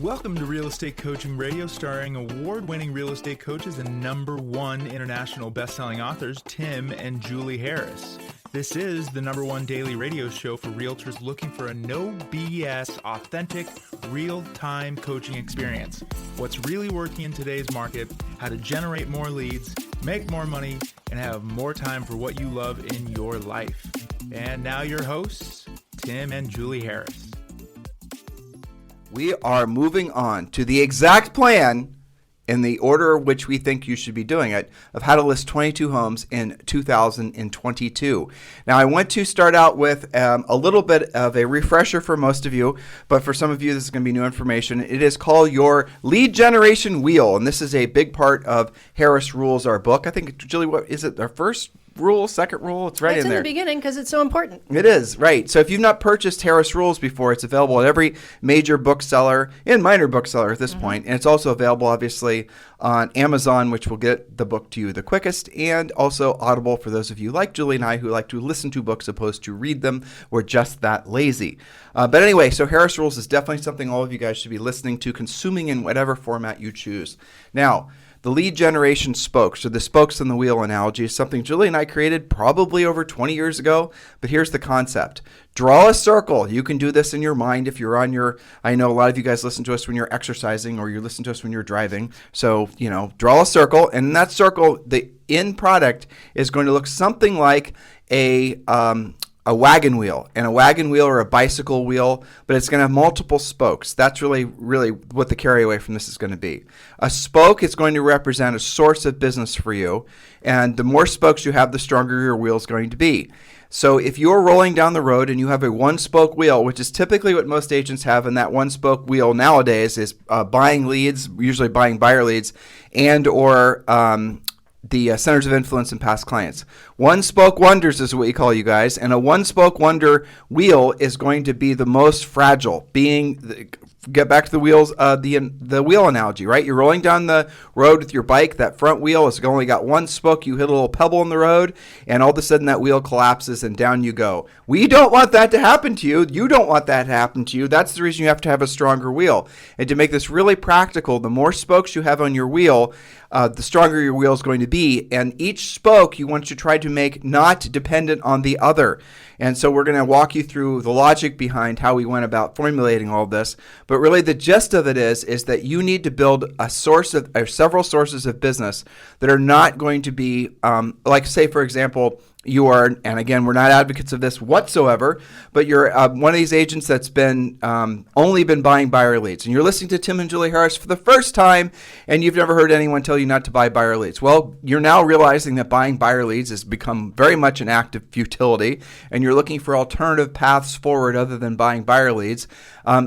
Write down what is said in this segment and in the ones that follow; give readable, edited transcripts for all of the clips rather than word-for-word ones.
Welcome to Real Estate Coaching Radio, starring award-winning real estate coaches and #1 international best-selling authors, Tim and Julie Harris. This is the #1 daily radio show for realtors looking for a no BS, authentic, real-time coaching experience. What's really working in today's market, how to generate more leads, make more money, and have more time for what you love in your life. And now your hosts, Tim and Julie Harris. We are moving on to the exact plan in the order of which we think you should be doing it, of how to list 22 homes in 2022. Now, I want to start out with a little bit of a refresher for most of you, but for some of you, this is going to be new information. It is called your lead generation wheel, and this is a big part of Harris Rules, our book. I think, Julie, what is it, our first rule, second rule? It's right in there. It's in the beginning because it's so important. It is, right. So if you've not purchased Harris Rules before, it's available at every major bookseller and minor bookseller at this point. And it's also available, obviously, on Amazon, which will get the book to you the quickest, and also Audible for those of you like Julie and I who like to listen to books opposed to read them. We're just that lazy. But anyway, so Harris Rules is definitely something all of you guys should be listening to, consuming in whatever format you choose. Now, the lead generation spokes, or the spokes in the wheel analogy, is something Julie and I created probably over 20 years ago. But here's the concept. Draw a circle. You can do this in your mind if you're on your, I know a lot of you guys listen to us when you're exercising or you listen to us when you're driving. So, draw a circle. And in that circle, the end product is going to look something like a wagon wheel, and a wagon wheel or a bicycle wheel, but it's going to have multiple spokes. That's really what the carry away from this is going to be. A spoke is going to represent a source of business for you, and the more spokes you have, the stronger your wheel is going to be. So if you're rolling down the road and you have a one-spoke wheel, which is typically what most agents have, and that one-spoke wheel nowadays is buying leads, usually buying buyer leads, and or the centers of influence and past clients. One-spoke wonders is what we call you guys, and a one-spoke wonder wheel is going to be the most fragile, get back to the wheels, the wheel analogy, right? You're rolling down the road with your bike. That front wheel has only got one spoke. You hit a little pebble in the road, and all of a sudden that wheel collapses and down you go. We don't want that to happen to you. You don't want that to happen to you. That's the reason you have to have a stronger wheel. And to make this really practical, the more spokes you have on your wheel, the stronger your wheel is going to be. And each spoke you want to try to make not dependent on the other. And so we're going to walk you through the logic behind how we went about formulating all of this. But really the gist of it is that you need to build a source of, or several sources of business that are not going to be, like say, for example, you are, and again, we're not advocates of this whatsoever, but you're one of these agents that's been only been buying buyer leads, and you're listening to Tim and Julie Harris for the first time, and you've never heard anyone tell you not to buy buyer leads. Well, you're now realizing that buying buyer leads has become very much an act of futility, and you're looking for alternative paths forward other than buying buyer leads.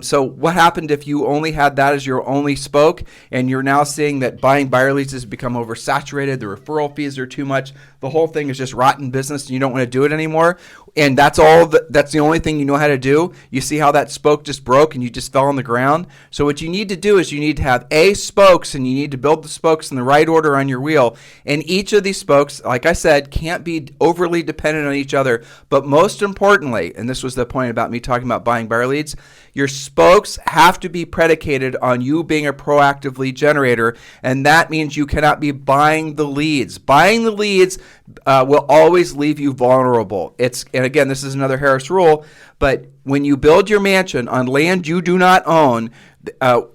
So what happened if you only had that as your only spoke, and you're now seeing that buying buyer leads has become oversaturated, the referral fees are too much, the whole thing is just rotten business, and you don't want to do it anymore, and that's the only thing you know how to do? You see how that spoke just broke and you just fell on the ground? So what you need to do is you need to have spokes, and you need to build the spokes in the right order on your wheel, and each of these spokes, like I said, can't be overly dependent on each other. But most importantly, and this was the point about me talking about buying buyer leads, your spokes have to be predicated on you being a proactive lead generator, and that means you cannot be buying the leads. Buying the leads will always leave you vulnerable. And again, this is another Harris rule, but when you build your mansion on land you do not own,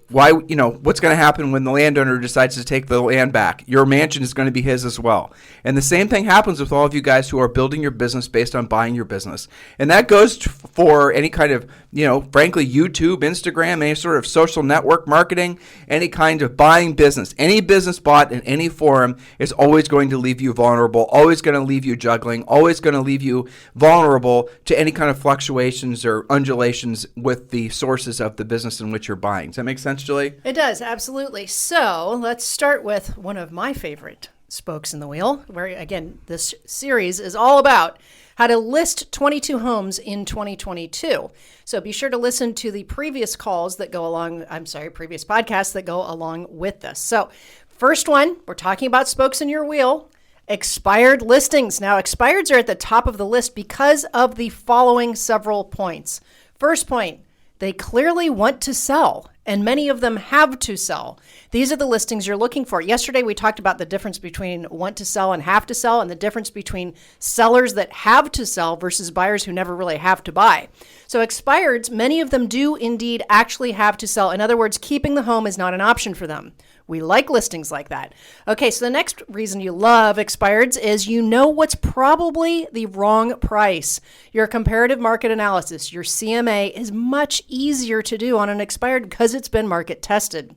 what's going to happen when the landowner decides to take the land back? Your mansion is going to be his as well. And the same thing happens with all of you guys who are building your business based on buying your business. And that goes for any kind of, frankly, YouTube, Instagram, any sort of social network marketing, any kind of buying business. Any business bought in any forum is always going to leave you vulnerable, always going to leave you juggling, always going to leave you vulnerable to any kind of fluctuations or undulations with the sources of the business in which you're buying. Does that make sense, Julie? It does, absolutely. So let's start with one of my favorite spokes in the wheel, where, again, this series is all about how to list 22 homes in 2022. So be sure to listen to the previous podcasts that go along with this. So first one, we're talking about spokes in your wheel. Expired listings. Now, expireds are at the top of the list because of the following several points. First point, they clearly want to sell. and many of them have to sell. These are the listings you're looking for. Yesterday, we talked about the difference between want to sell and have to sell, and the difference between sellers that have to sell versus buyers who never really have to buy. So expireds, many of them do indeed actually have to sell. In other words, keeping the home is not an option for them. We like listings like that. Okay, so the next reason you love expireds is you know what's probably the wrong price. Your comparative market analysis, your CMA, is much easier to do on an expired because it's been market tested.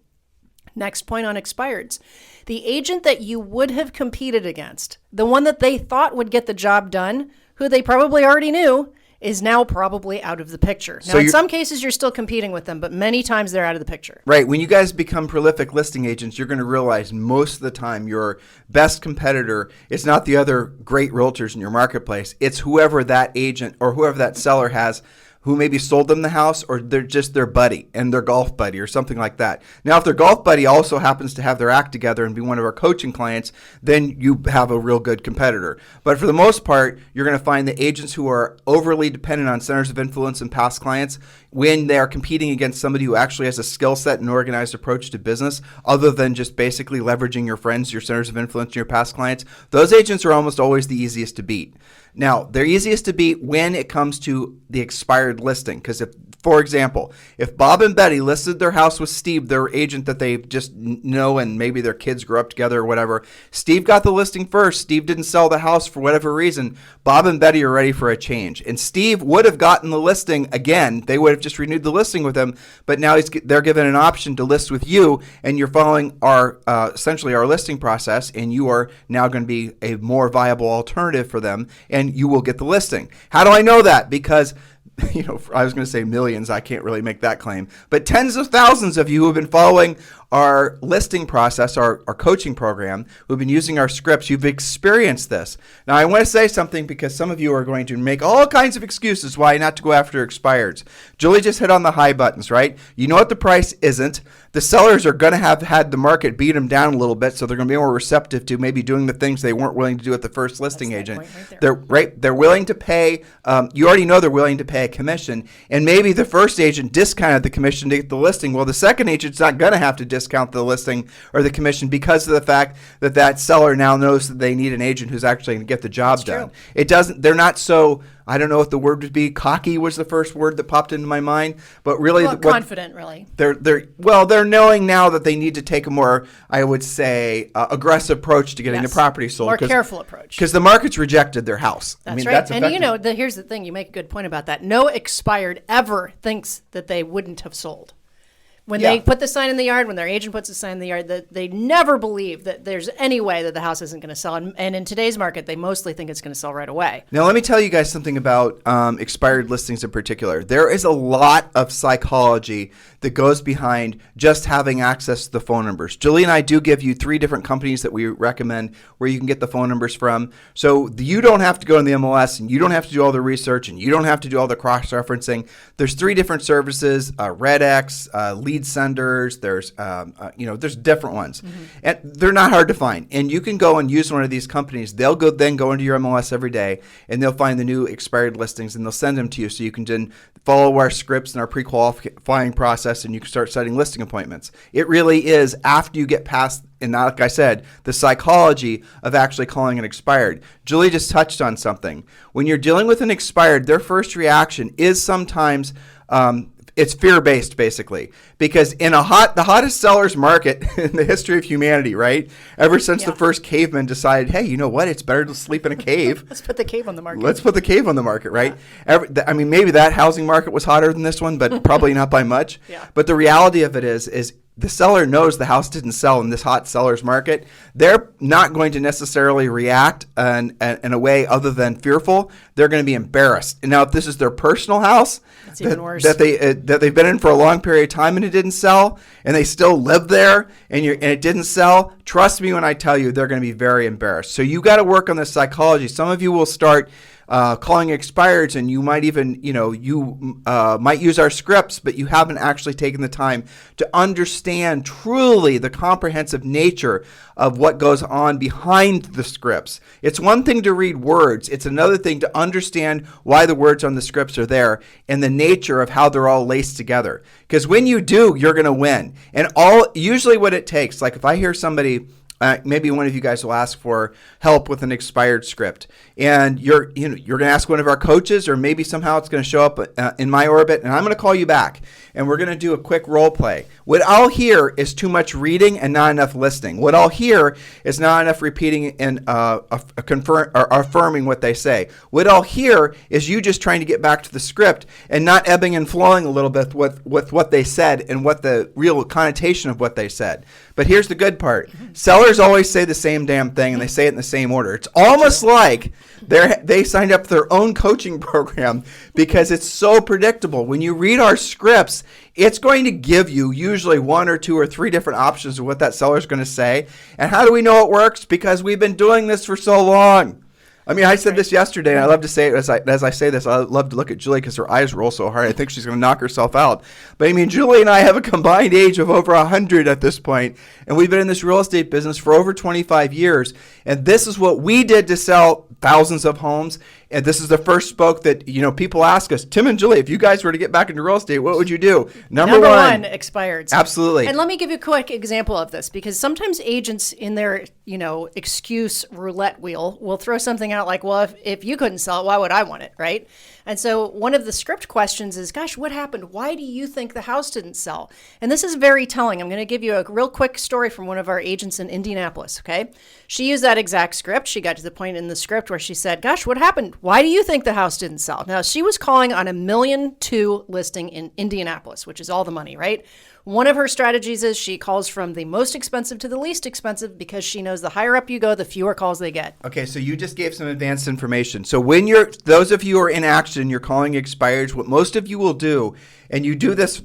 Next point on expireds. The agent that you would have competed against, the one that they thought would get the job done, who they probably already knew, is now probably out of the picture. Now, in some cases, you're still competing with them, but many times they're out of the picture. Right. When you guys become prolific listing agents, you're going to realize most of the time your best competitor is not the other great realtors in your marketplace. It's whoever that agent or whoever that seller has who maybe sold them the house, or they're just their buddy and their golf buddy or something like that. Now, if their golf buddy also happens to have their act together and be one of our coaching clients, then you have a real good competitor. But for the most part, you're going to find the agents who are overly dependent on centers of influence and past clients, when they are competing against somebody who actually has a skill set and organized approach to business, other than just basically leveraging your friends, your centers of influence, and your past clients, those agents are almost always the easiest to beat. Now, they're easiest to beat when it comes to the expired listing. Because if, for example, if Bob and Betty listed their house with Steve, their agent that they just know, and maybe their kids grew up together or whatever, Steve got the listing first. Steve didn't sell the house for whatever reason. Bob and Betty are ready for a change. And Steve would have gotten the listing again. They would have just renewed the listing with him. But now they're given an option to list with you, and you're following our essentially our listing process, and you are now going to be a more viable alternative for them, and you will get the listing. How do I know that? Because I was going to say millions. I can't really make that claim. But tens of thousands of you who have been following our listing process, our coaching program, who've been using our scripts, you've experienced this. Now, I want to say something because some of you are going to make all kinds of excuses why not to go after expireds. Julie just hit on the high buttons, right? You know what the price isn't. The sellers are going to have had the market beat them down a little bit, so they're going to be more receptive to maybe doing the things they weren't willing to do at the first listing agent. They're willing to pay. You already know they're willing to pay a commission, and maybe the first agent discounted the commission to get the listing. Well, the second agent's not going to have to discount the listing or the commission because of the fact that that seller now knows that they need an agent who's actually going to get the job done. It doesn't. They're not so. I don't know what the word would be. Cocky was the first word that popped into my mind, but really, confident. Really, they're knowing now that they need to take a more, I would say, aggressive approach to getting the property sold. More careful approach because the market's rejected their house. That's right. And here's the thing. You make a good point about that. No expired ever thinks that they wouldn't have sold. When they put the sign in the yard, when their agent puts the sign in the yard, that they never believe that there's any way that the house isn't going to sell. And in today's market, they mostly think it's going to sell right away. Now, let me tell you guys something about expired listings in particular. There is a lot of psychology that goes behind just having access to the phone numbers. Julie and I do give you 3 different companies that we recommend where you can get the phone numbers from. So you don't have to go in the MLS, and you don't have to do all the research, and you don't have to do all the cross-referencing. There's 3 different services, RedX, Lead Senders. There's different ones, and they're not hard to find. And you can go and use one of these companies. They'll then go into your MLS every day, and they'll find the new expired listings, and they'll send them to you, so you can then follow our scripts and our pre-qualifying process, and you can start setting listing appointments. It really is after you get past, and like I said, the psychology of actually calling it expired. Julie just touched on something. When you're dealing with an expired, their first reaction is sometimes it's fear-based, basically, because in the hottest seller's market in the history of humanity, right? Ever since the first cavemen decided, hey, you know what? It's better to sleep in a cave. Let's put the cave on the market. Let's put the cave on the market, right? Yeah. Maybe that housing market was hotter than this one, but probably not by much. Yeah. But the reality of it is the seller knows the house didn't sell in this hot seller's market. They're not going to necessarily react in a way other than fearful. They're going to be embarrassed. And now, if this is their personal house even worse. that they've been in for a long period of time and it didn't sell, and they still live there and it didn't sell, trust me when I tell you, they're going to be very embarrassed. So you got to work on the psychology. Some of you will start calling expireds, and you might even, you might use our scripts, but you haven't actually taken the time to understand truly the comprehensive nature of what goes on behind the scripts. It's one thing to read words. It's another thing to understand why the words on the scripts are there and the nature of how they're all laced together. Because when you do, you're going to win. And usually what it takes, like if I hear somebody, maybe one of you guys will ask for help with an expired script, and you're going to ask one of our coaches, or maybe somehow it's going to show up in my orbit, and I'm going to call you back, and we're going to do a quick role play. What I'll hear is too much reading and not enough listening. What I'll hear is not enough repeating and affirming what they say. What I'll hear is you just trying to get back to the script and not ebbing and flowing a little bit with what they said and what the real connotation of what they said. But here's the good part. Sellers always say the same damn thing, and they say it in the same order. It's almost like they signed up for their own coaching program because it's so predictable. When you read our scripts, it's going to give you usually one or two or three different options of what that seller is going to say. And how do we know it works? Because we've been doing this for so long. I mean, I said this yesterday, and I love to say it as I say this. I love to look at Julie because her eyes roll so hard. I think she's going to knock herself out. But I mean, Julie and I have a combined age of over 100 at this point, and we've been in this real estate business for over 25 years. And this is what we did to sell thousands of homes. And this is the first spoke that, people ask us, Tim and Julie, if you guys were to get back into real estate, what would you do? Number one, expireds. Absolutely. And let me give you a quick example of this, because sometimes agents in their, excuse roulette wheel will throw something out like, well, if you couldn't sell it, why would I want it, right? And so one of the script questions is, gosh, what happened? Why do you think the house didn't sell? And this is very telling. I'm going to give you a real quick story from one of our agents in Indianapolis, okay? She used that exact script. She got to the point in the script where she said, gosh, what happened? Why do you think the house didn't sell? Now, she was calling on a $1.2 million listing in Indianapolis, which is all the money, right? One of her strategies is she calls from the most expensive to the least expensive, because she knows the higher up you go, the fewer calls they get. Okay, so you just gave some advanced information. So when those of you who are in action, you're calling expireds, what most of you will do, and you do this,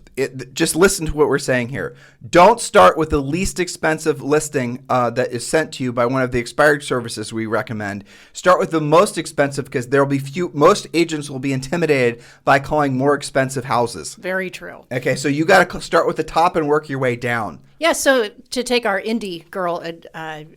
just listen to what we're saying here. Don't start with the least expensive listing that is sent to you by one of the expired services we recommend. Start with the most expensive, because there'll be most agents will be intimidated by calling more expensive houses. Very true. Okay, so you got to start with the top and work your way down. Yeah, so to take our indie girl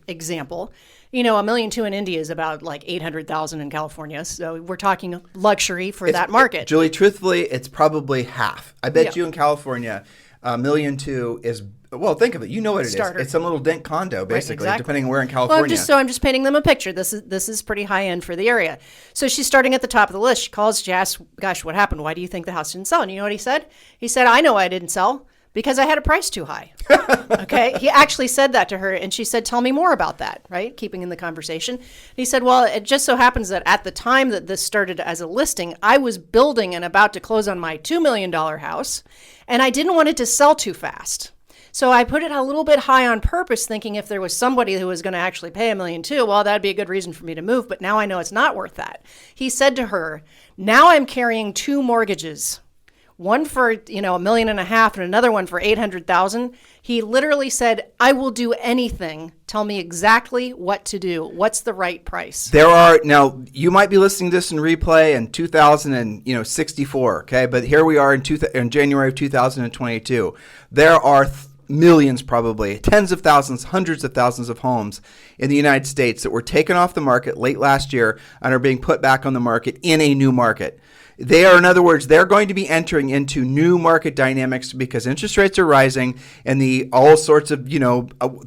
example, $1.2 million in India is about like $800,000 in California. So we're talking luxury for that market. Julie, truthfully, it's probably half. I bet you in California, $1.2 million is, well, think of it. You know what it Starter. is. It's some little dent condo, basically, Right, exactly. depending on where in California. Well, I'm just painting them a picture. This is pretty high end for the area. So she's starting at the top of the list. She calls, she asks, gosh, what happened? Why do you think the house didn't sell? And you know what he said? He said, I know why I didn't sell. Because I had a price too high. Okay. He actually said that to her, and she said, tell me more about that, right? Keeping in the conversation. He said, well, it just so happens that at the time that this started as a listing, I was building and about to close on my $2 million house, and I didn't want it to sell too fast. So I put it a little bit high on purpose, thinking if there was somebody who was going to actually pay $1.2 million, well, that'd be a good reason for me to move. But now I know it's not worth that. He said to her, now I'm carrying two mortgages. One for, $1.5 million and another one for $800,000. He literally said, I will do anything. Tell me exactly what to do. What's the right price? Now you might be listening to this in replay in 2064. Okay. But here we are in January of 2022. There are millions, probably tens of thousands, hundreds of thousands of homes in the United States that were taken off the market late last year and are being put back on the market in a new market. They are, in other words, they're going to be entering into new market dynamics because interest rates are rising and the all sorts of,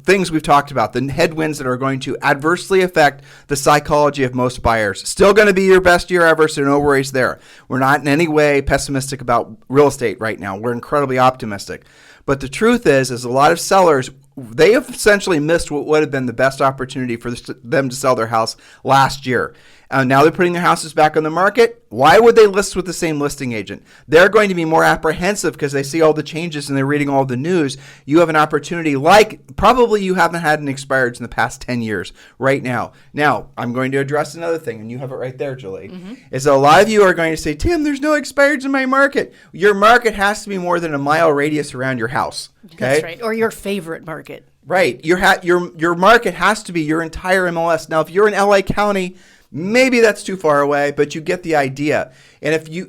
things we've talked about, the headwinds that are going to adversely affect the psychology of most buyers. Still going to be your best year ever, so no worries there. We're not in any way pessimistic about real estate right now. We're incredibly optimistic. But the truth is a lot of sellers, they have essentially missed what would have been the best opportunity for them to sell their house last year. Now they're putting their houses back on the market. Why would they list with the same listing agent? They're going to be more apprehensive because they see all the changes and they're reading all the news. You have an opportunity like probably you haven't had an expireds in the past 10 years right now. Now, I'm going to address another thing, and you have it right there, Julie, is that a lot of you are going to say, Tim, there's no expireds in my market. Your market has to be more than a mile radius around your house. Okay? That's right. Or your favorite market. Right. Your market has to be your entire MLS. Now, if you're in LA County, Maybe that's too far away, but you get the idea. And if you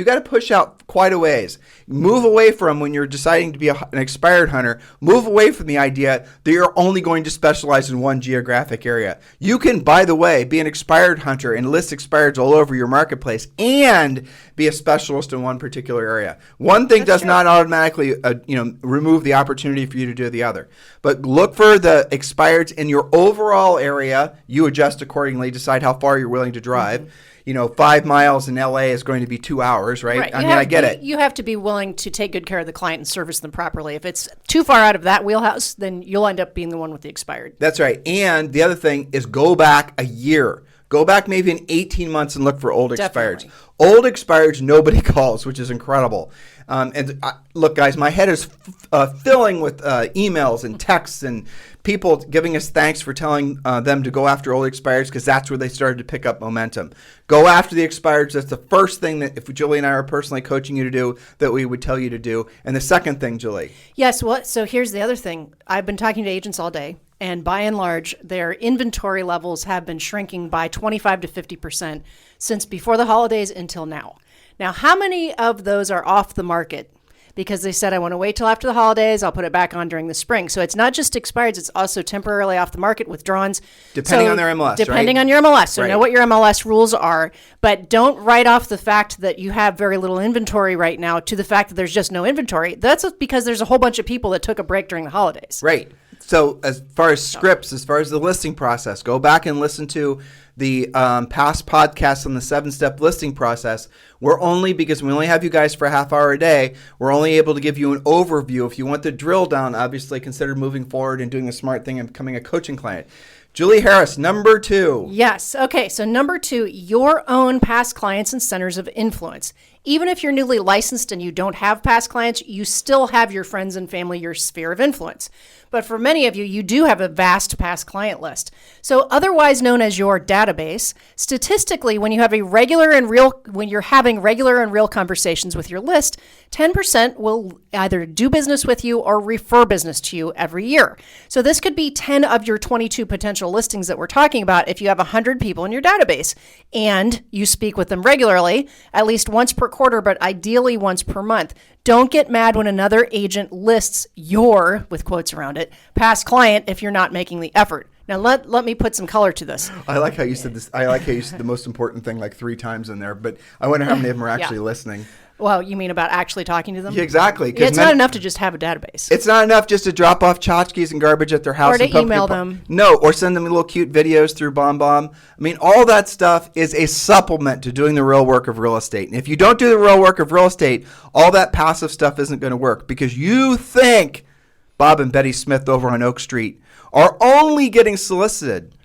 got to push out quite a ways. Move away from, when you're deciding to be an expired hunter, move away from the idea that you're only going to specialize in one geographic area. You can, by the way, be an expired hunter and list expireds all over your marketplace and be a specialist in one particular area. One thing does not automatically remove the opportunity for you to do the other. But look for the expireds in your overall area. You adjust accordingly, decide how far you're willing to drive. 5 miles in LA is going to be 2 hours, right? I get it. You have to be willing to take good care of the client and service them properly. If it's too far out of that wheelhouse, then you'll end up being the one with the expired. That's right. And the other thing is, go back a year. Go back maybe in 18 months and look for old expireds. Old expireds nobody calls, which is incredible. Look, guys, my head is filling with emails and texts and people giving us thanks for telling them to go after old expireds, because that's where they started to pick up momentum. Go after the expireds. That's the first thing that, if Julie and I are personally coaching you to do, that we would tell you to do. And the second thing, Julie. Yes. Well, so here's the other thing. I've been talking to agents all day, and by and large, their inventory levels have been shrinking by 25 to 50% since before the holidays until now. Now, how many of those are off the market because they said, I want to wait till after the holidays, I'll put it back on during the spring? So it's not just expireds, it's also temporarily off the market, withdrawals. Depending on their MLS, Depending right? on your MLS. So right. Know what your MLS rules are, but don't write off the fact that you have very little inventory right now to the fact that there's just no inventory. That's because there's a whole bunch of people that took a break during the holidays. Right. So as far as scripts, as far as the listing process, go back and listen to the past podcasts on the 7-step listing process. Because we only have you guys for a half hour a day, we're only able to give you an overview. If you want the drill down, obviously consider moving forward and doing the smart thing and becoming a coaching client. Julie Harris, number 2. Yes. Okay. So number 2, your own past clients and centers of influence. Even if you're newly licensed and you don't have past clients, you still have your friends and family, your sphere of influence. But for many of you, you do have a vast past client list. So otherwise known as your database, statistically, when you're having regular and real conversations with your list, 10% will either do business with you or refer business to you every year. So this could be 10 of your 22 potential listings that we're talking about if you have 100 people in your database and you speak with them regularly, at least once per quarter, but ideally once per month. Don't get mad when another agent lists your, with quotes around it, past client if you're not making the effort. Now, let me put some color to this. I like how you said this. I like how you said the most important thing like 3 times in there, but I wonder how many of them are actually listening. Well, you mean about actually talking to them? Yeah, exactly. It's not enough to just have a database. It's not enough just to drop off tchotchkes and garbage at their house. Or to email them. No, or send them little cute videos through BombBomb. I mean, all that stuff is a supplement to doing the real work of real estate. And if you don't do the real work of real estate, all that passive stuff isn't going to work, because you think Bob and Betty Smith over on Oak Street are only getting solicited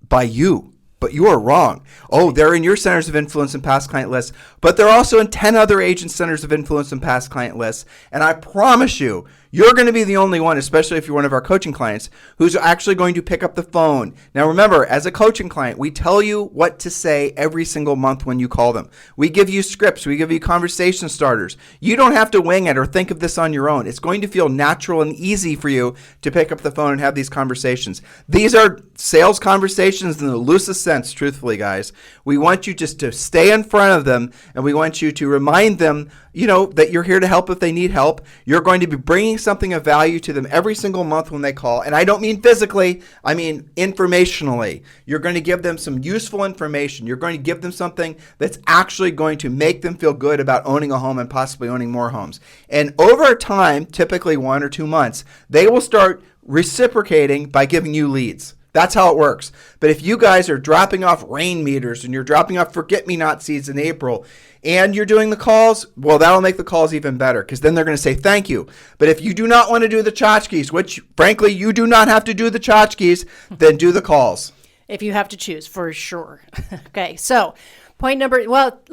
by you. But you are wrong. Oh, they're in your centers of influence and past client lists, but they're also in 10 other agent centers of influence and past client lists. And I promise you, you're going to be the only one, especially if you're one of our coaching clients, who's actually going to pick up the phone. Now, remember, as a coaching client, we tell you what to say every single month when you call them. We give you scripts. We give you conversation starters. You don't have to wing it or think of this on your own. It's going to feel natural and easy for you to pick up the phone and have these conversations. These are sales conversations in the loosest sense, truthfully, guys. We want you just to stay in front of them, and we want you to remind them, that you're here to help if they need help. You're going to be bringing something of value to them every single month when they call. And I don't mean physically, I mean informationally. You're going to give them some useful information. You're going to give them something that's actually going to make them feel good about owning a home and possibly owning more homes. And over time, typically 1 or 2 months, they will start reciprocating by giving you leads. That's how it works. But if you guys are dropping off rain meters and you're dropping off forget-me-not seeds in April and you're doing the calls, well, that'll make the calls even better, because then they're going to say thank you. But if you do not want to do the tchotchkes, which frankly you do not have to do the tchotchkes, then do the calls. If you have to choose, for sure. Okay, so let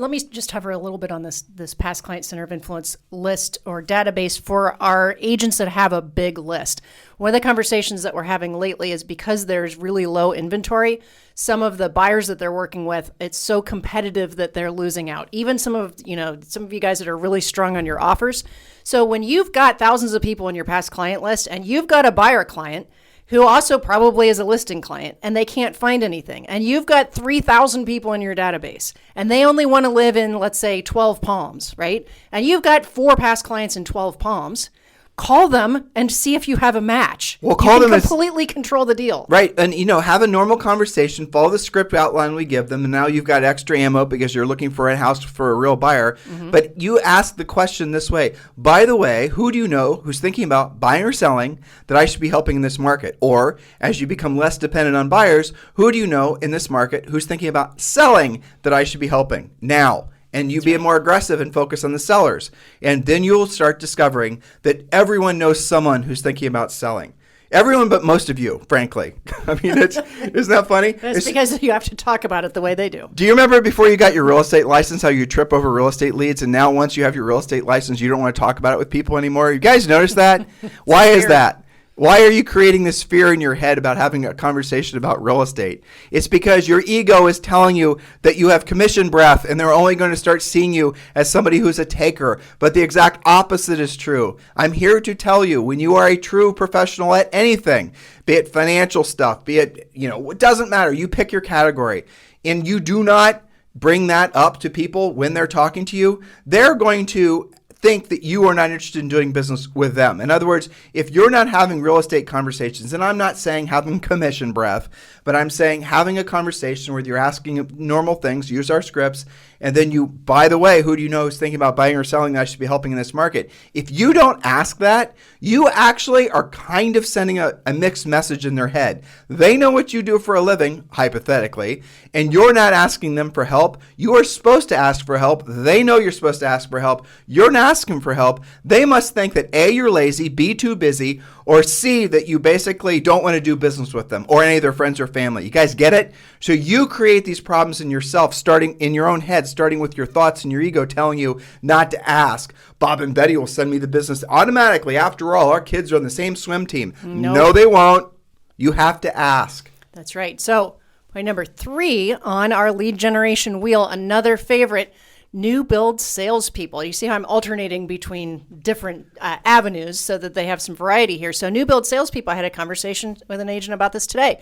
me just hover a little bit on this past client center of influence list or database for our agents that have a big list. One of the conversations that we're having lately is because there's really low inventory, some of the buyers that they're working with, it's so competitive that they're losing out. Even some of you guys that are really strong on your offers. So when you've got thousands of people in your past client list and you've got a buyer client, who also probably is a listing client, and they can't find anything. And you've got 3,000 people in your database, and they only want to live in, let's say, 12 Palms, right? And you've got 4 past clients in 12 Palms. Call them and see if you have a match. Well, call you them can completely control the deal. Right. And, have a normal conversation, follow the script outline we give them, and now you've got extra ammo because you're looking for a house for a real buyer. Mm-hmm. But you ask the question this way: by the way, who do you know who's thinking about buying or selling that I should be helping in this market? Or as you become less dependent on buyers, who do you know in this market who's thinking about selling that I should be helping now? And you be more aggressive and focus on the sellers. And then you'll start discovering that everyone knows someone who's thinking about selling. Everyone but most of you, frankly. I mean, isn't that funny? It's because you have to talk about it the way they do. Do you remember before you got your real estate license how you trip over real estate leads, and now once you have your real estate license, you don't want to talk about it with people anymore? You guys notice that? Why is that? Why are you creating this fear in your head about having a conversation about real estate? It's because your ego is telling you that you have commission breath and they're only going to start seeing you as somebody who's a taker. But the exact opposite is true. I'm here to tell you, when you are a true professional at anything, be it financial stuff, be it, it doesn't matter. You pick your category, and you do not bring that up to people when they're talking to you. They're going to think that you are not interested in doing business with them. In other words, if you're not having real estate conversations, and I'm not saying having commission breath, but I'm saying having a conversation where you're asking normal things, use our scripts, and then you, by the way, who do you know is thinking about buying or selling that I should be helping in this market? If you don't ask that, you actually are kind of sending a mixed message in their head. They know what you do for a living, hypothetically, and you're not asking them for help. You are supposed to ask for help. They know you're supposed to ask for help. You're not asking for help. They must think that A, you're lazy, B, too busy, or C, that you basically don't want to do business with them or any of their friends or family. You guys get it? So you create these problems in yourself, starting in your own head, starting with your thoughts and your ego telling you not to ask. Bob and Betty will send me the business automatically. After all, our kids are on the same swim team. Nope. No, they won't. You have to ask. That's right. So point number 3 on our lead generation wheel, another favorite, new build salespeople. You see how I'm alternating between different avenues so that they have some variety here. So new build salespeople, I had a conversation with an agent about this today.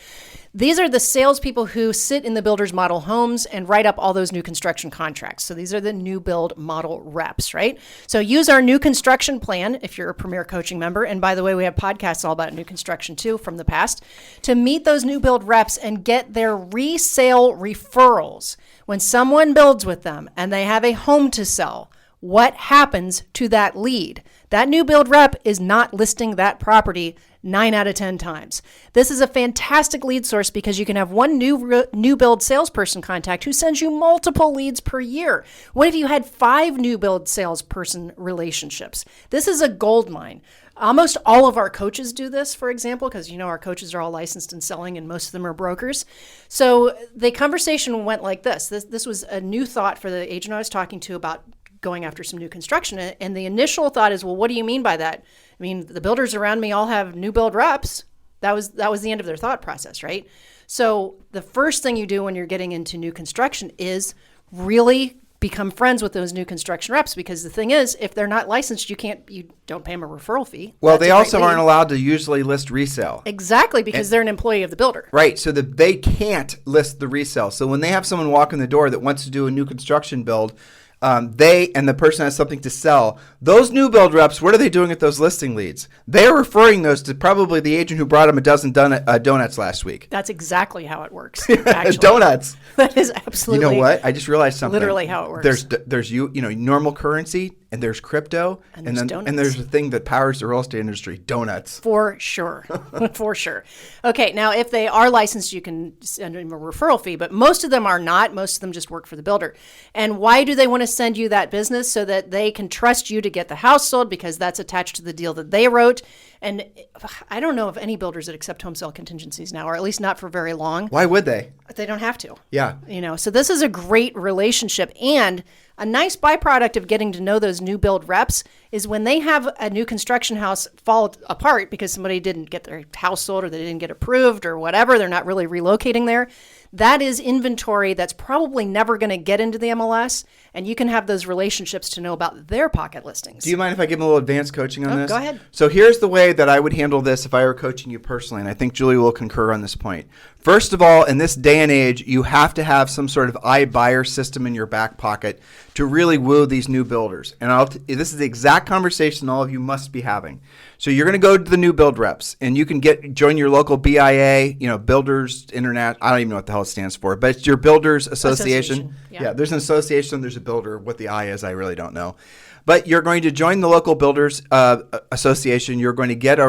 These are the salespeople who sit in the builder's model homes and write up all those new construction contracts. So these are the new build model reps, right? So use our new construction plan if you're a Premier Coaching member. And by the way, we have podcasts all about new construction too from the past, to meet those new build reps and get their resale referrals. When someone builds with them and they have a home to sell, what happens to that lead? That new build rep is not listing that property 9 out of 10 times. This is a fantastic lead source because you can have one new build salesperson contact who sends you multiple leads per year. What if you had 5 new build salesperson relationships? This is a gold mine. Almost all of our coaches do this, for example, because our coaches are all licensed in selling and most of them are brokers. So the conversation went like this. This was a new thought for the agent I was talking to about going after some new construction. And the initial thought is, well, what do you mean by that? I mean, the builders around me all have new build reps. That was the end of their thought process, right? So the first thing you do when you're getting into new construction is really become friends with those new construction reps, because the thing is, if they're not licensed, you don't pay them a referral fee. Well, they also aren't allowed to usually list resale. Exactly, because they're an employee of the builder. Right, so that they can't list the resale. So when they have someone walk in the door that wants to do a new construction build, they and the person has something to sell. Those new build reps, what are they doing with those listing leads? They're referring those to probably the agent who brought them a dozen donuts last week. That's exactly how it works. Donuts. That is absolutely. You know what? I just realized something. Literally how it works. There's normal currency, and there's crypto, and there's a thing that powers the real estate industry, donuts. For sure. For sure. Okay, now if they are licensed, you can send them a referral fee, but most of them are not. Most of them just work for the builder. And why do they want to send you that business? So that they can trust you to get the house sold, because that's attached to the deal that they wrote. And I don't know of any builders that accept home sale contingencies now, or at least not for very long. Why would they? They don't have to. Yeah. So this is a great relationship, and a nice byproduct of getting to know those new build reps is when they have a new construction house fall apart because somebody didn't get their house sold or they didn't get approved or whatever, they're not really relocating there. That is inventory that's probably never going to get into the MLS, and you can have those relationships to know about their pocket listings. Do you mind if I give them a little advanced coaching on this? Go ahead. So here's the way that I would handle this if I were coaching you personally, and I think Julie will concur on this point. First of all, in this day and age, you have to have some sort of iBuyer system in your back pocket to really woo these new builders. And this is the exact conversation all of you must be having. So you're going to go to the new build reps, and you can join your local BIA, Builders Internet. I don't even know what the hell it stands for, but it's your Builders Association. Yeah, there's an association, there's a builder. What the I is, I really don't know. But you're going to join the local builders association. You're going to get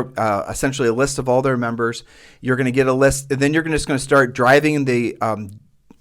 essentially a list of all their members. You're going to get a list, and then you're just going to start driving the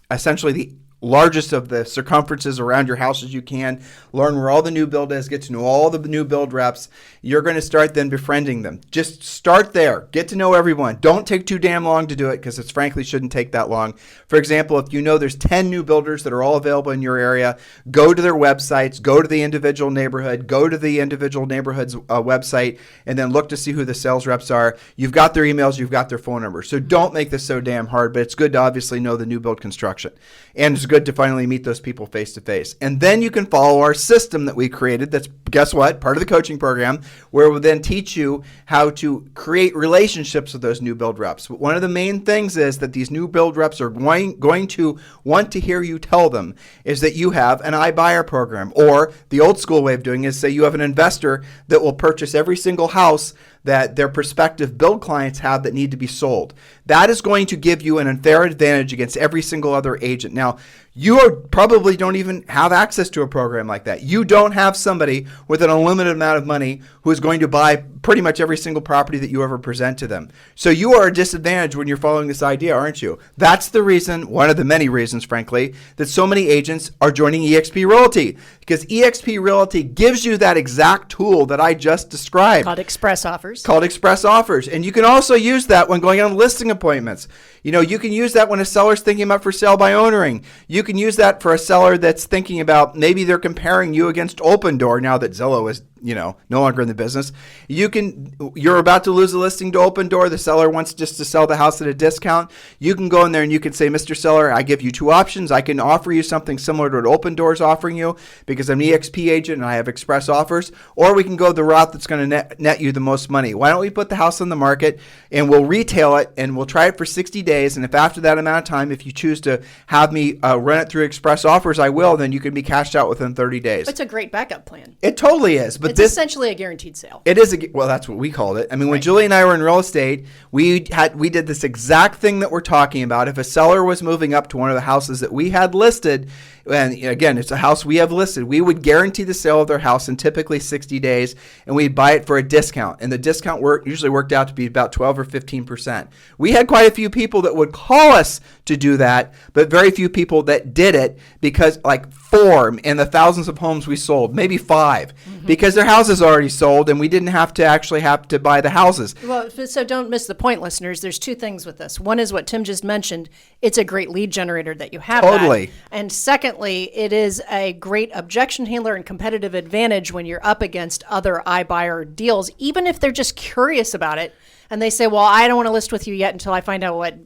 essentially the largest of the circumferences around your house as you can. Learn where all the new build is. Get to know all the new build reps. You're going to start then befriending them. Just start there. Get to know everyone. Don't take too damn long to do it because it frankly shouldn't take that long. For example, if you know there's 10 new builders that are all available in your area, go to their websites, go to the individual neighborhood, go to the individual neighborhood's website, and then look to see who the sales reps are. You've got their emails, you've got their phone numbers. So don't make this so damn hard, but it's good to obviously know the new build construction. And it's good to finally meet those people face to face. And then you can follow our system that we created. That's, guess what, part of the coaching program, where we'll then teach you how to create relationships with those new build reps. But one of the main things is that these new build reps are going to want to hear you tell them is that you have an iBuyer program, or the old school way of doing it is say you have an investor that will purchase every single house that their prospective build clients have that need to be sold. That is going to give you an unfair advantage against every single other agent. Now, you probably don't even have access to a program like that. You don't have somebody with an unlimited amount of money who is going to buy pretty much every single property that you ever present to them. So you are a disadvantage when you're following this idea, aren't you? That's the reason, one of the many reasons, frankly, that so many agents are joining eXp Realty, because eXp Realty gives you that exact tool that I just described. Called Express Offers. And you can also use that when going on listing appointments. You can use that when a seller's thinking about for sale by ownering. You can use that for a seller that's thinking about maybe they're comparing you against Open Door now that Zillow is no longer in the business. You're about to lose a listing to Open Door. The seller wants just to sell the house at a discount. You can go in there and you can say, Mr. Seller, I give you two options. I can offer you something similar to what Open Door is offering you because I'm an EXP agent and I have express offers. Or we can go the route that's going to net you the most money. Why don't we put the house on the market and we'll retail it and we'll try it for 60 days. And if after that amount of time, if you choose to have me run it through express offers, I will. Then you can be cashed out within 30 days. It's a great backup plan. It totally is. But it's essentially a guaranteed sale. It is well, that's what we called it. I mean, when Julie and I were in real estate, we did this exact thing that we're talking about. If a seller was moving up to one of the houses that we had listed, and again, it's a house we have listed, we would guarantee the sale of their house in typically 60 days, and we'd buy it for a discount. And the discount usually worked out to be about 12 or 15%. We had quite a few people that would call us to do that, but very few people that did it because, like, 4 in the thousands of homes we sold, maybe 5, because their houses already sold and we didn't have to buy the houses. Well, so don't miss the point, listeners. There's two things with this. One is what Tim just mentioned. It's a great lead generator that you have. Totally. That. And secondly, it is a great objection handler and competitive advantage when you're up against other iBuyer deals, even if they're just curious about it. And they say, well, I don't want to list with you yet until I find out what,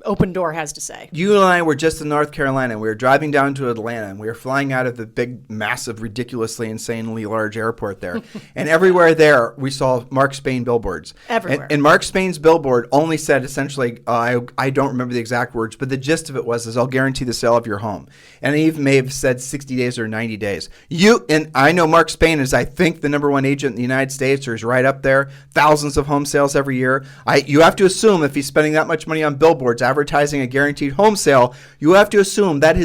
Open Door has to say. You and I were just in North Carolina. We were driving down to Atlanta, and we were flying out of the big, massive, ridiculously, insanely large airport there. And everywhere there, we saw Mark Spain billboards. Everywhere. And Mark Spain's billboard only said, essentially, I don't remember the exact words, but the gist of it was, I'll guarantee the sale of your home. And it even may have said 60 days or 90 days. And I know Mark Spain is, I think, the number one agent in the United States, or is right up there. Thousands of home sales every year. You have to assume if he's spending that much money on billboards, advertising a guaranteed home sale, you have to assume that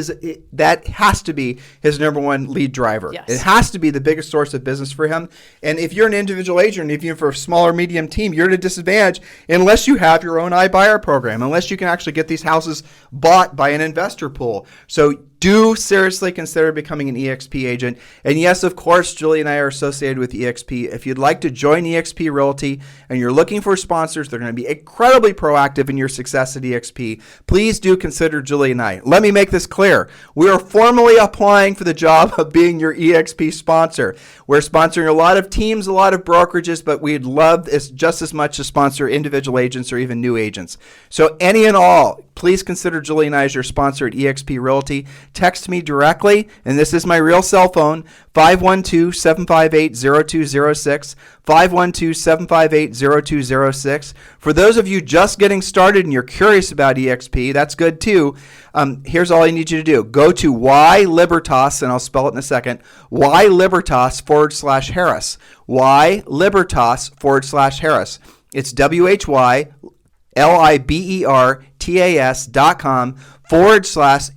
has to be his number one lead driver. Yes. It has to be the biggest source of business for him. And if you're an individual agent, if you're for a smaller, medium team, you're at a disadvantage unless you have your own iBuyer program, unless you can actually get these houses bought by an investor pool. So do seriously consider becoming an EXP agent. And yes, of course, Julie and I are associated with EXP. If you'd like to join EXP Realty and you're looking for sponsors, they're going to be incredibly proactive in your success at EXP. Please do consider Julie and I. Let me make this clear. We are formally applying for the job of being your EXP sponsor. We're sponsoring a lot of teams, a lot of brokerages, but we'd love this just as much to sponsor individual agents or even new agents. So any and all, please consider Julie and I as your sponsor at EXP Realty. Text me directly, and this is my real cell phone, 512-758-0206, 512-758-0206. For those of you just getting started and you're curious about EXP, that's good too. Here's all I need you to do. Go to YLibertas, and I'll spell it in a second, YLibertas/Harris. YLibertas/Harris. It's WHYLIBERTAS.com/HARRIS.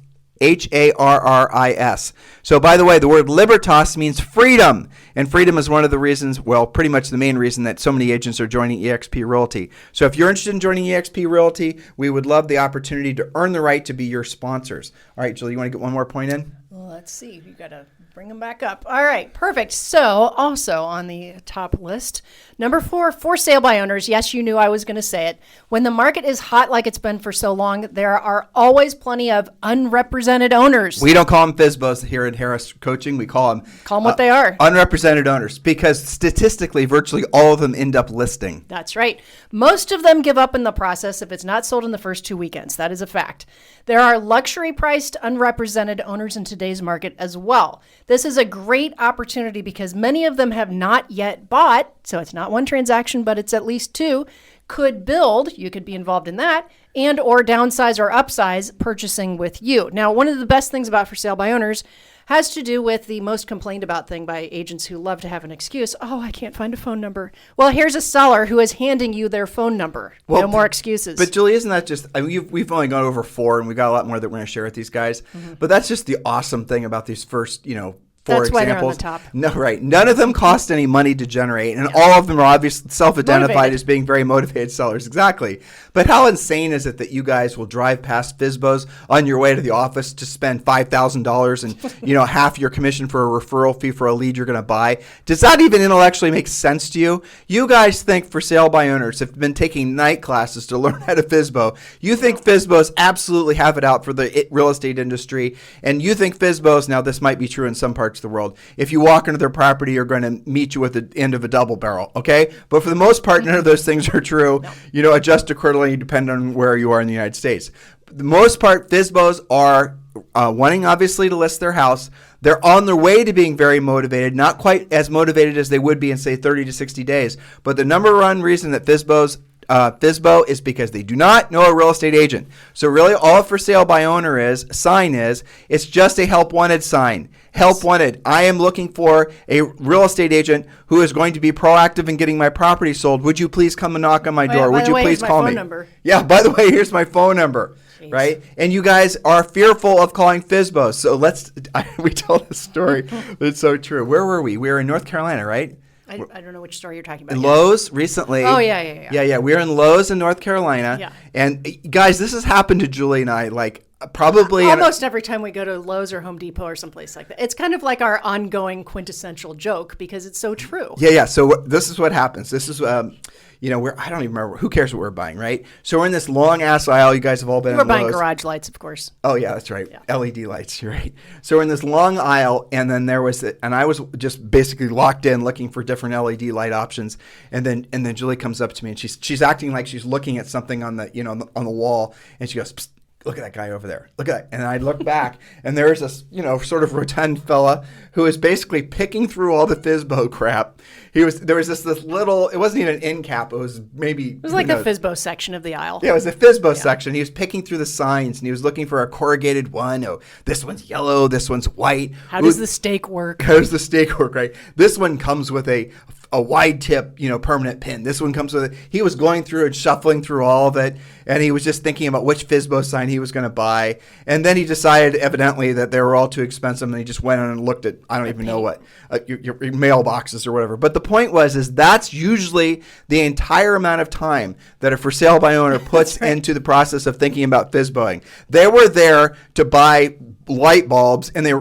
So by the way, the word libertas means freedom. And freedom is one of the reasons, well, pretty much the main reason that so many agents are joining EXP Realty. So if you're interested in joining EXP Realty, we would love the opportunity to earn the right to be your sponsors. All right, Julie, you want to get one more point in? Well, let's see. We've got to bring them back up. All right, perfect. So also on the top list, number 4, for sale by owners. Yes, you knew I was going to say it. When the market is hot like it's been for so long, there are always plenty of unrepresented owners. We don't call them FSBOs here at Harris Coaching. We call them what they are. Unrepresented owners, because statistically, virtually all of them end up listing. That's right. Most of them give up in the process if it's not sold in the first 2 weekends. That is a fact. There are luxury-priced, unrepresented owners in today's market as well. This is a great opportunity because many of them have not yet bought, so it's not one transaction, but it's at least 2, could build, you could be involved in that, and or downsize or upsize purchasing with you. Now, one of the best things about for sale by owners has to do with the most complained about thing by agents who love to have an excuse. Oh, I can't find a phone number. Well, here's a seller who is handing you their phone number. Well, no more excuses. But Julie, isn't that just, I mean, we've only gone over 4 and we got a lot more that we're going to share with these guys. Mm-hmm. But that's just the awesome thing about these first, 4 That's examples. Why they're on the top. No, right. None of them cost any money to generate, and all of them are obviously self-identified as being very motivated sellers. Exactly. But how insane is it that you guys will drive past FSBOs on your way to the office to spend $5,000 and half your commission for a referral fee for a lead you're going to buy? Does that even intellectually make sense to you? You guys think for sale by owners have been taking night classes to learn how to FSBO. You think FSBOs absolutely have it out for the real estate industry, and you think FSBOs, now this might be true in some parts of the world, if you walk into their property, are going to meet you at the end of a double barrel, okay? But for the most part, none of those things are true. No. Adjust accordingly depending on where you are in the United States. For the most part, FSBOs are wanting, obviously, to list their house. They're on their way to being very motivated, not quite as motivated as they would be in, say, 30 to 60 days. But the number one reason that FSBO is because they do not know a real estate agent. So really all for sale by owner sign is, it's just a help wanted sign. Help wanted. I am looking for a real estate agent who is going to be proactive in getting my property sold. Would you please come and knock on my door? Would you please call me? Number. Yeah, by the way, here's my phone number. Jeez. Right? And you guys are fearful of calling FSBOs. So we tell this story. It's so true. Where were we? We were in North Carolina, right? I don't know which store you're talking about. Lowe's recently. Oh, yeah. Yeah. We're in Lowe's in North Carolina. Yeah. And guys, this has happened to Julie and I, probably almost every time we go to Lowe's or Home Depot or someplace like that. It's kind of like our ongoing quintessential joke because it's so true. Yeah. So this is what happens. This is, I don't even remember. Who cares what we're buying, right? So we're in this long ass aisle. You guys have all been in Lowe's. We're buying garage lights, of course. Oh yeah, that's right. Yeah. LED lights. You're right. So we're in this long aisle, and then and I was just basically locked in looking for different LED light options, and then Julie comes up to me and she's acting like she's looking at something on the on the wall, and she goes, "Psst, look at that guy over there. Look at that." And I look back, and there's this, sort of rotund fella who is basically picking through all the FSBO crap. There was this little, it wasn't even an end cap. It was maybe. It was like the FSBO section of the aisle. Yeah, it was the FSBO section. He was picking through the signs, and he was looking for a corrugated one. Oh, this one's yellow. This one's white. How does the stake work? How does the stake work, right? This one comes with a wide tip, permanent pin. This one comes with it. He was going through and shuffling through all of it, and he was just thinking about which FSBO sign he was going to buy. And then he decided, evidently, that they were all too expensive, and he just went on and looked at, I don't even know what, your mailboxes or whatever. But the point is that's usually the entire amount of time that a for sale by owner puts into the process of thinking about FSBOing. They were there to buy light bulbs, and they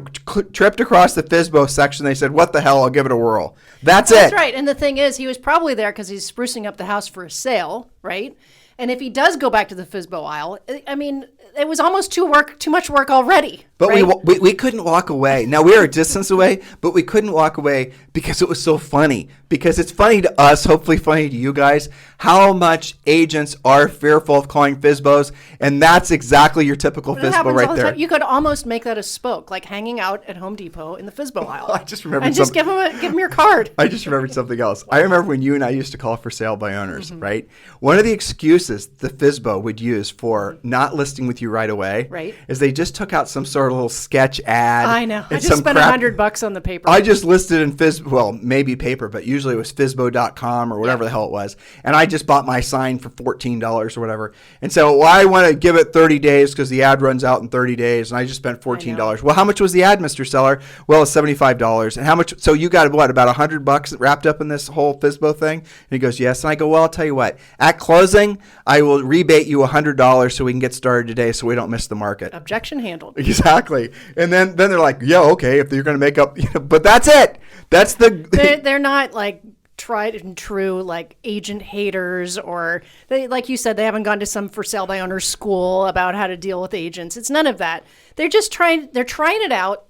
tripped across the FSBO section. They said, what the hell, I'll give it a whirl. That's it. That's right. And the thing is, he was probably there because he's sprucing up the house for a sale, right? And if he does go back to the FSBO aisle, I mean, it was almost too much work already. But right? we couldn't walk away. Now, we were a distance away, but we couldn't walk away because it was so funny. Because it's funny to us, hopefully funny to you guys, how much agents are fearful of calling FSBOs. And that's exactly your typical FSBO right there. You could almost make that a spoke, like hanging out at Home Depot in the FSBO aisle. I just remembered and just give him your card. I just remembered something else. I remember when you and I used to call for sale by owners, right? One of the excuses the FSBO would use for not listing with you right away is they just took out some sort of little sketch ad. I know. I just spent $100 on the paper. I just listed in FSBO, well, maybe paper, but usually it was FSBO.com or whatever the hell it was. And I just bought my sign for $14 or whatever. And so I want to give it 30 days because the ad runs out in 30 days. And I just spent $14. Well, how much was the ad, Mr. Seller? Well, it's $75. And how much? So you got what, about $100 wrapped up in this whole FSBO thing? And he goes, yes. And I go, well, I'll tell you what. At closing, I will rebate you $100 so we can get started today so we don't miss the market. Objection handled. Exactly. And then they're like, yeah, okay, if you're going to make up, but that's it. That's they're not like tried and true like agent haters, or they, like you said, they haven't gone to some for sale by owner school about how to deal with agents. It's none of that. They're trying it out.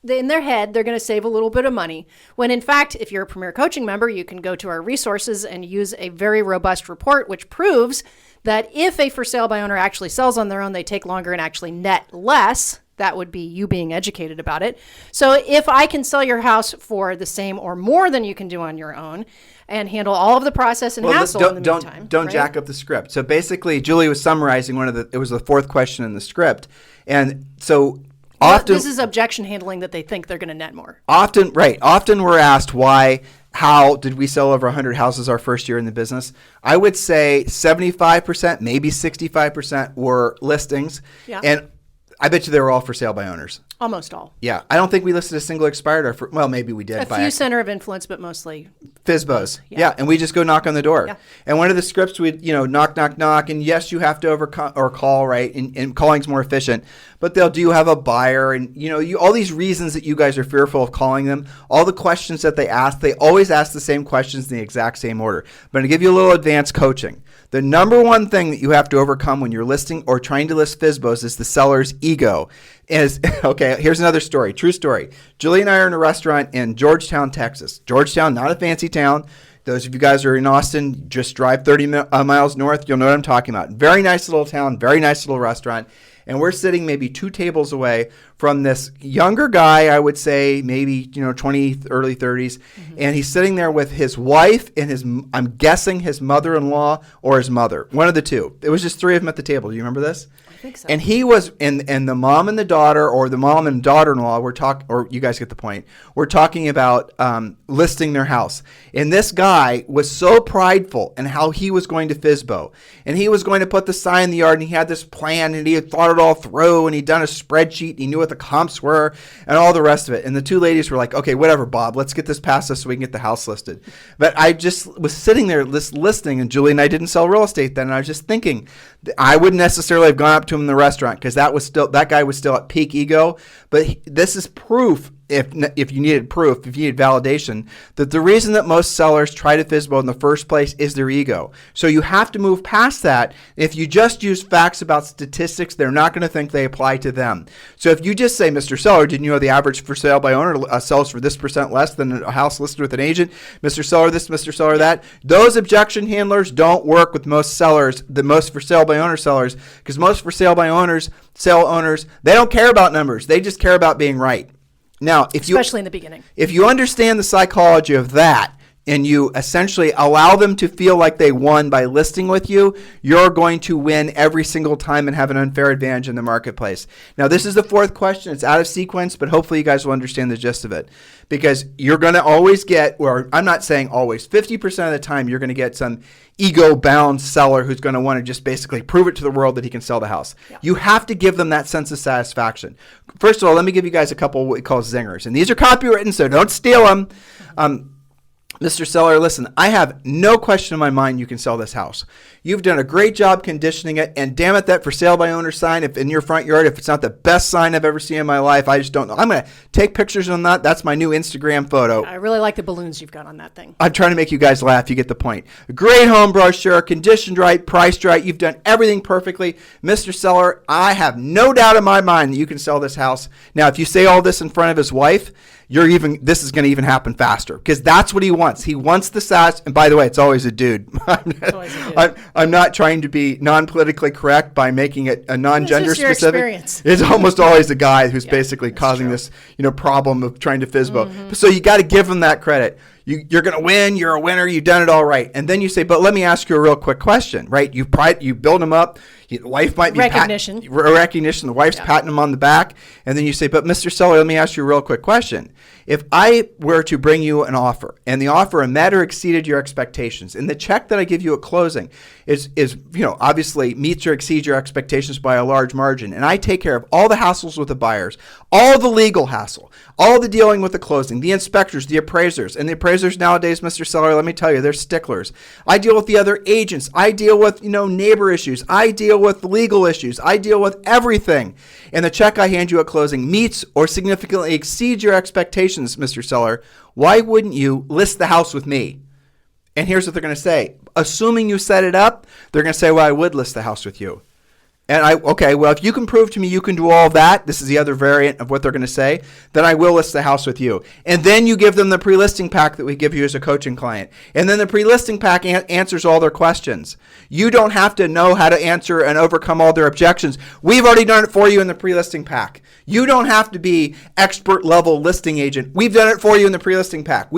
In their head, they're going to save a little bit of money. When in fact, if you're a Premier Coaching member, you can go to our resources and use a very robust report, which proves that if a for sale by owner actually sells on their own, they take longer and actually net less. That would be you being educated about it. So if I can sell your house for the same or more than you can do on your own and handle all of the process and hassle in the meantime. Don't jack up the script. So basically, Julie was summarizing it was the fourth question in the script. And so often. This is objection handling that they think they're going to net more. Often we're asked how did we sell over 100 houses our first year in the business? I would say 75%, maybe 65% were listings. Yeah. And I bet you they were all for sale by owners. Almost all. Yeah. I don't think we listed a single expired. Well, maybe we did. A few center of influence, but mostly FSBOs. Yeah. And we just go knock on the door. Yeah. And one of the scripts we'd, knock, knock, knock. And yes, you have to overcome or call, right? And calling's more efficient. But they'll do have a buyer. And, all these reasons that you guys are fearful of calling them, all the questions that they ask, they always ask the same questions in the exact same order. But I'm going to give you a little advanced coaching. The number one thing that you have to overcome when you're listing or trying to list FSBOs is the seller's ego. Okay, here's another story, true story. Julie and I are in a restaurant in Georgetown, Texas. Georgetown, not a fancy town. Those of you guys who are in Austin, just drive 30 miles north. You'll know what I'm talking about. Very nice little town, very nice little restaurant. And we're sitting maybe 2 tables away from this younger guy, I would say maybe, 20, early 30s. Mm-hmm. And he's sitting there with his wife and I'm guessing his mother-in-law or his mother. One of the two. It was just 3 of them at the table. Do you remember this? I think so. And he was, and the mom and the daughter, or the mom and daughter-in-law, or you guys get the point. We're talking about listing their house. And this guy was so prideful in how he was going to FSBO. And he was going to put the sign in the yard, and he had this plan, and he had thought it all through, and he'd done a spreadsheet, and he knew what the comps were, and all the rest of it. And the 2 ladies were like, okay, whatever, Bob, let's get this past us so we can get the house listed. But I just was sitting there listening, and Julie and I didn't sell real estate then, and I was just thinking, I wouldn't necessarily have gone up to him in the restaurant because that guy was still at peak ego. But this is proof, if you needed proof, if you needed validation, that the reason that most sellers try to FSBO in the first place is their ego. So you have to move past that. If you just use facts about statistics, they're not going to think they apply to them. So if you just say, Mr. Seller, didn't you know the average for sale by owner sells for this % less than a house listed with an agent? Mr. Seller this, Mr. Seller that. Those objection handlers don't work with most sellers, the most for sale by owner sellers, because most for sale by owners, they don't care about numbers. They just care about being right. Now, especially in the beginning, if you understand the psychology of that and you essentially allow them to feel like they won by listing with you, you're going to win every single time and have an unfair advantage in the marketplace. Now, this is the 4th question. It's out of sequence, but hopefully you guys will understand the gist of it. Because you're going to always get, or I'm not saying always, 50% of the time you're going to get some ego-bound seller who's going to want to just basically prove it to the world that he can sell the house. Yeah. You have to give them that sense of satisfaction. First of all, let me give you guys a couple of what we call zingers. And these are copywritten, so don't steal them. Mr. Seller, listen, I have no question in my mind you can sell this house. You've done a great job conditioning it, and damn it, that for sale by owner sign, if in your front yard, if it's not the best sign I've ever seen in my life, I just don't know. I'm going to take pictures on that. That's my new Instagram photo. I really like the balloons you've got on that thing. I'm trying to make you guys laugh. You get the point. Great home brochure, conditioned right, priced right. You've done everything perfectly. Mr. Seller, I have no doubt in my mind that you can sell this house. Now, if you say all this in front of his wife, this is going to even happen faster, because that's what he wants. He wants the SaaS. And by the way, it's always a dude. I'm not trying to be non-politically correct by making it a non-gender specific. Experience. It's almost always a guy who's basically causing this, problem of trying to FSBO. So you got to give him that credit. You're going to win. You're a winner. You've done it all right. And then you say, but let me ask you a real quick question, right? You build him up. The wife might be recognition. The wife's patting him on the back. And then you say, but Mr. Seller, let me ask you a real quick question. If I were to bring you an offer, and the offer met or exceeded your expectations, and the check that I give you at closing is obviously meets or exceeds your expectations by a large margin, and I take care of all the hassles with the buyers, all the legal hassle, all the dealing with the closing, the inspectors, the appraisers, and the appraisers nowadays, Mr. Seller, let me tell you, they're sticklers. I deal with the other agents. I deal with, neighbor issues. I deal with legal issues. I deal with everything. And the check I hand you at closing meets or significantly exceeds your expectations, Mr. Seller. Why wouldn't you list the house with me? And here's what they're going to say. Assuming you set it up, they're going to say, well, I would list the house with you. And if you can prove to me you can do all that, this is the other variant of what they're going to say, then I will list the house with you. And then you give them the pre-listing pack that we give you as a coaching client. And then the pre-listing pack answers all their questions. You don't have to know how to answer and overcome all their objections. We've already done it for you in the pre-listing pack. You don't have to be expert level listing agent. We've done it for you in the pre-listing pack.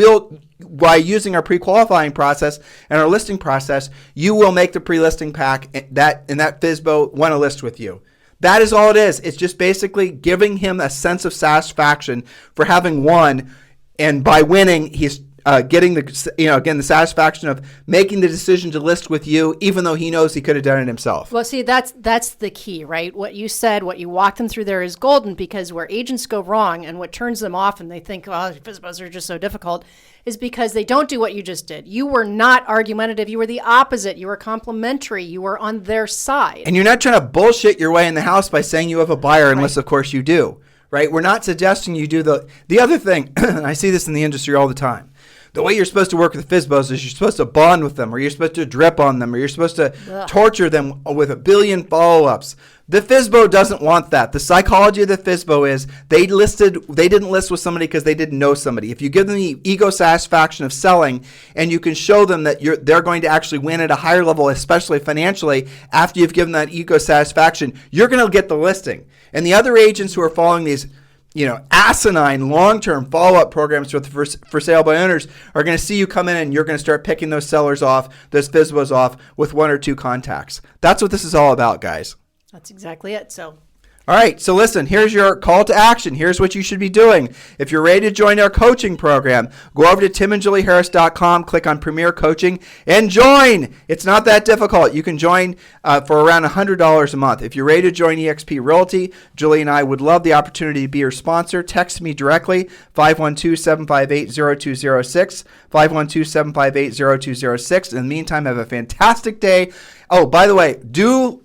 By using our pre-qualifying process and our listing process, you will make the pre-listing pack and that FSBO want to list with you. That is all it is. It's just basically giving him a sense of satisfaction for having won, and by winning, he's getting the satisfaction of making the decision to list with you, even though he knows he could have done it himself. Well, see, that's the key, right? What you said, what you walked them through there is golden, because where agents go wrong and what turns them off and they think, oh, FSBOs are just so difficult, is because they don't do what you just did. You were not argumentative. You were the opposite. You were complimentary. You were on their side. And you're not trying to bullshit your way in the house by saying you have a buyer, unless, of course, you do. Right? We're not suggesting you do the other thing. I see this in the industry all the time. The way you're supposed to work with FSBOs is you're supposed to bond with them, or you're supposed to drip on them, or you're supposed to torture them with a billion follow-ups. The FSBO doesn't want that. The psychology of the FSBO is they didn't list with somebody because they didn't know somebody. If you give them the ego satisfaction of selling, and you can show them that they're going to actually win at a higher level, especially financially, after you've given that ego satisfaction, you're going to get the listing. And the other agents who are following these asinine long-term follow-up programs for sale by owners are going to see you come in, and you're going to start picking those sellers off, those FSBOs off with one or two contacts. That's what this is all about, guys. That's exactly it. So All right, so listen, here's your call to action. Here's what you should be doing. If you're ready to join our coaching program, go over to timandjulieharris.com, click on Premier Coaching, and join. It's not that difficult. You can join for around $100 a month. If you're ready to join eXp Realty, Julie and I would love the opportunity to be your sponsor. Text me directly, 512-758-0206, 512-758-0206. In the meantime, have a fantastic day. Oh, by the way, do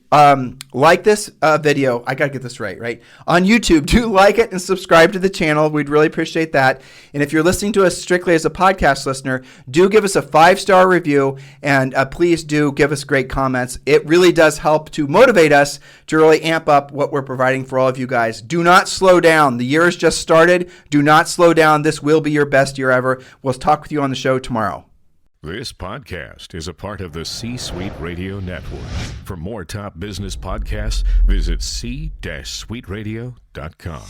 like this video. I got to get this right? On YouTube, do like it and subscribe to the channel. We'd really appreciate that. And if you're listening to us strictly as a podcast listener, do give us a 5-star review, and please do give us great comments. It really does help to motivate us to really amp up what we're providing for all of you guys. Do not slow down. The year has just started. Do not slow down. This will be your best year ever. We'll talk with you on the show tomorrow. This podcast is a part of the C-Suite Radio Network. For more top business podcasts, visit c-suiteradio.com.